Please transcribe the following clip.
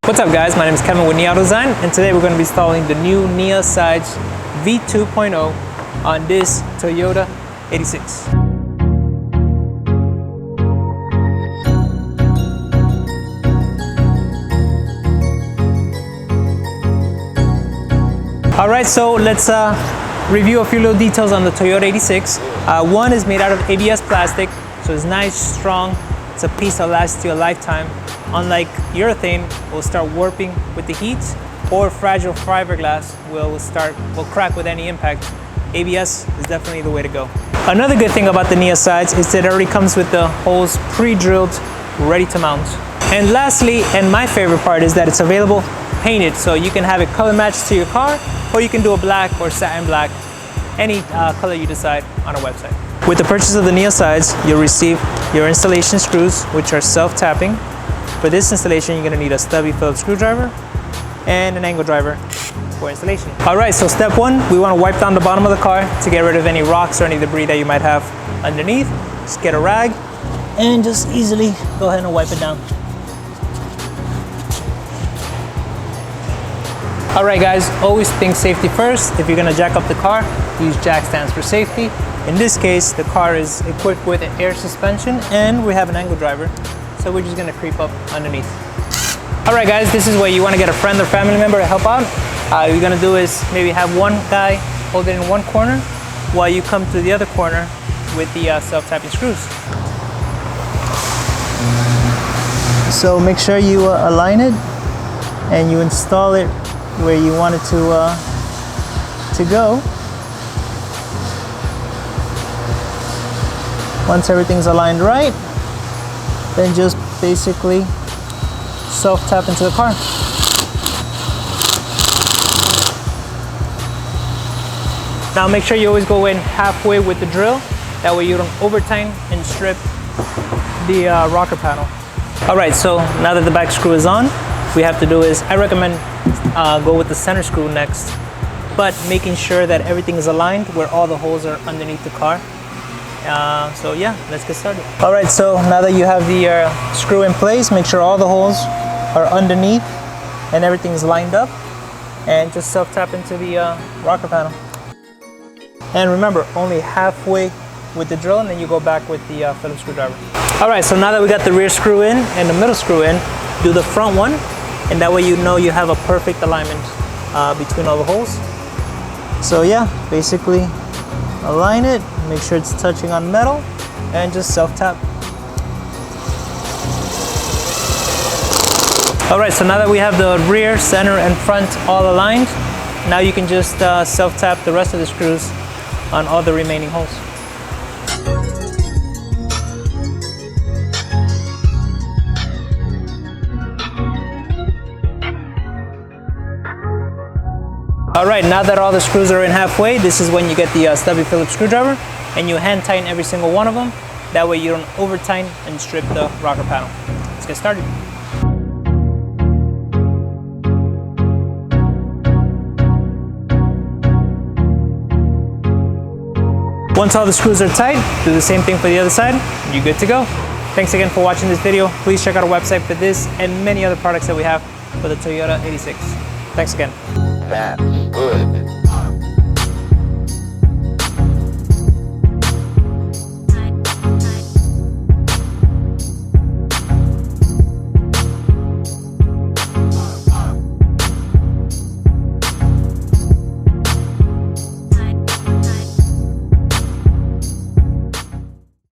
What's up guys, my name is Kevin with Nia Auto Design, and today we're going to be installing the new Nia Sides V2.0 on this Toyota 86. Alright, so let's review a few little details on the Toyota 86. One is made out of ABS plastic, so it's nice, strong. It's a piece that lasts you a lifetime. Unlike urethane, it will start warping with the heat, or fragile fiberglass will crack with any impact. ABS is definitely the way to go. Another good thing about the Nia sides is that it already comes with the holes pre-drilled, ready to mount. And lastly, and my favorite part, is that it's available painted, so you can have it color matched to your car, or you can do a black or satin black, any color you decide on our website. With the purchase of the Nia sides, you'll receive your installation screws, which are self-tapping. For this installation, you're going to need a stubby Phillips screwdriver and an angle driver for installation. Alright, so step one, we want to wipe down the bottom of the car to get rid of any rocks or any debris that you might have underneath. Just get a rag and just easily go ahead and wipe it down. Alright guys, always think safety first. If you're going to jack up the car, use jack stands for safety. In this case, the car is equipped with an air suspension and we have an angle driver. So we're just gonna creep up underneath. All right guys, this is where you wanna get a friend or family member to help out. What you're gonna do is maybe have one guy hold it in one corner while you come to the other corner with the self-tapping screws. So make sure you align it and you install it where you want it to go. Once everything's aligned right, then just basically self-tap into the car. Now make sure you always go in halfway with the drill. That way you don't overtime and strip the rocker panel. Alright, so now that the back screw is on, we have to do is, I recommend go with the center screw next, but making sure that everything is aligned where all the holes are underneath the car. So yeah, let's get started. All right, so now that you have the screw in place, make sure all the holes are underneath and everything's lined up, and just self-tap into the rocker panel. And remember, only halfway with the drill, and then you go back with the Phillips screwdriver. All right, so now that we got the rear screw in and the middle screw in, do the front one, and that way you know you have a perfect alignment between all the holes. So yeah, basically align it, make sure it's touching on metal, and just self-tap. Alright, so now that we have the rear, center, and front all aligned, now you can just self-tap the rest of the screws on all the remaining holes. Alright, now that all the screws are in halfway, this is when you get the stubby Phillips screwdriver and you hand tighten every single one of them. That way you don't over tighten and strip the rocker panel. Let's get started. Once all the screws are tight, do the same thing for the other side, and you're good to go. Thanks again for watching this video. Please check out our website for this and many other products that we have for the Toyota 86. Thanks again. That's good.